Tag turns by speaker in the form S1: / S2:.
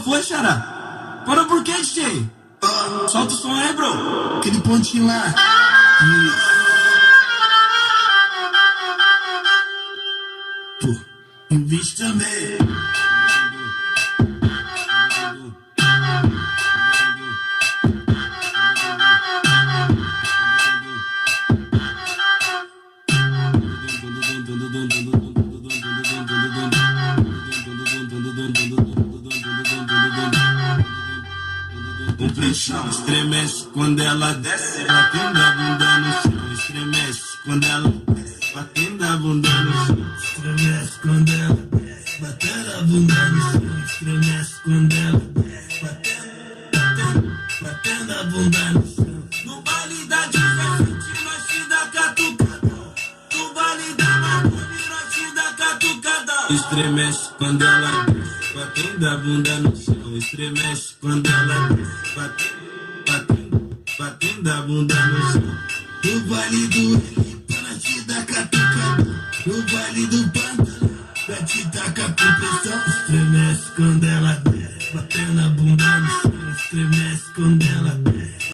S1: foi, Xará? Parou por quê, DJ? Solta o som aí, bro.
S2: Aquele pontinho lá. Pô, investe também.
S1: O pressão estremece quando ela desce, batendo a bunda no chão. Estremece quando ela desce, batendo a bunda no chão.
S2: Estremece quando ela desce, batendo a bunda no chão. Estremece quando ela desce, batendo a bunda no chão.
S1: No baile da 17, nós te dá catucada. No baile da Marconi, nós te dá catucada. Estremece quando ela desce, batendo a bunda no chão. Estremece quando ela desce, batendo a bunda no chão.
S2: No baile do Elipa, nós te dá catucada. No baile do Pantano, nós te taca com pressão. Estremece quando ela desce, batendo a bunda no chão. Estremece quando ela desce.